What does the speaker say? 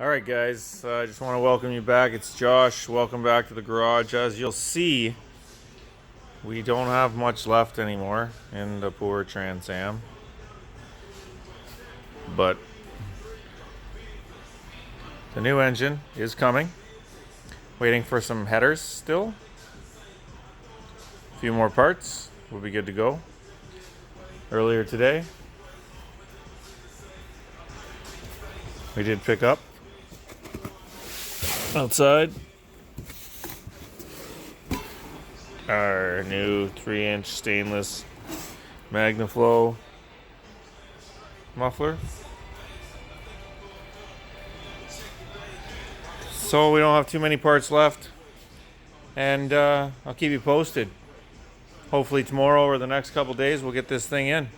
Alright guys, I just want to welcome you back. It's Josh. Welcome back to the garage. As you'll see, we don't have much left anymore in the poor Trans Am. But the new engine is coming. Waiting for some headers still. A few more parts. We'll be good to go. Earlier today, we did pick up outside our new 3-inch stainless MagnaFlow muffler. So we don't have too many parts left, and I'll keep you posted. Hopefully tomorrow or the next couple days we'll get this thing in.